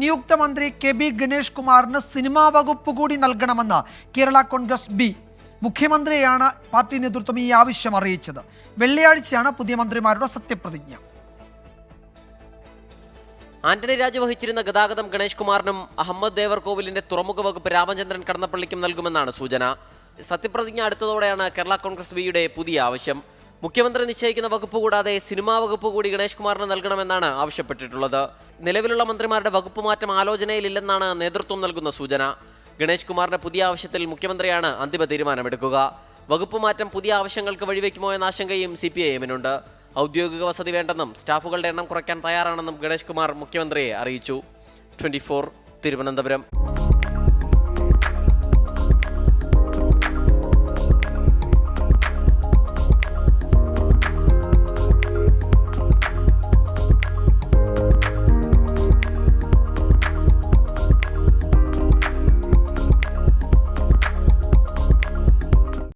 നിയുക്ത മന്ത്രി K B Ganesh കുമാറിന് സിനിമാ വകുപ്പ് കൂടി നൽകണമെന്ന് കേരള കോൺഗ്രസ് ബി. മുഖ്യമന്ത്രിയെയാണ് പാർട്ടി നേതൃത്വം ഈ ആവശ്യം അറിയിച്ചത്. വെള്ളിയാഴ്ചയാണ് പുതിയ മന്ത്രിമാരുടെ സത്യപ്രതിജ്ഞ. ആന്റണി രാജു വഹിച്ചിരുന്ന ഗതാഗതം ഗണേഷ് കുമാറിനും അഹമ്മദ് ദേവർകോവിലിന്റെ തുറമുഖ വകുപ്പ് രാമചന്ദ്രൻ കടന്നപ്പള്ളിക്കും നൽകുമെന്നാണ് സൂചന. സത്യപ്രതിജ്ഞ അടുത്തതോടെയാണ് കേരള കോൺഗ്രസ് ബിയുടെ പുതിയ ആവശ്യം. മുഖ്യമന്ത്രി നിശ്ചയിക്കുന്ന വകുപ്പ് കൂടാതെ സിനിമാ വകുപ്പ് കൂടി ഗണേഷ് കുമാറിന് നൽകണമെന്നാണ് ആവശ്യപ്പെട്ടിട്ടുള്ളത്. നിലവിലുള്ള മന്ത്രിമാരുടെ വകുപ്പ് മാറ്റം ആലോചനയിലില്ലെന്നാണ് നേതൃത്വം നൽകുന്ന സൂചന. ഗണേഷ് കുമാറിന്റെ പുതിയ ആവശ്യത്തിൽ മുഖ്യമന്ത്രിയാണ് അന്തിമ തീരുമാനമെടുക്കുക. വകുപ്പ് മാറ്റം പുതിയ ആവശ്യങ്ങൾക്ക് വഴിവെക്കുമോ എന്ന ആശങ്കയും CPIM-നുണ്ട്. ഔദ്യോഗിക വസതി വേണ്ടെന്നും സ്റ്റാഫുകളുടെ എണ്ണം കുറയ്ക്കാൻ തയ്യാറാണെന്നും ഗണേഷ് കുമാർ മുഖ്യമന്ത്രിയെ അറിയിച്ചു. 24 തിരുവനന്തപുരം.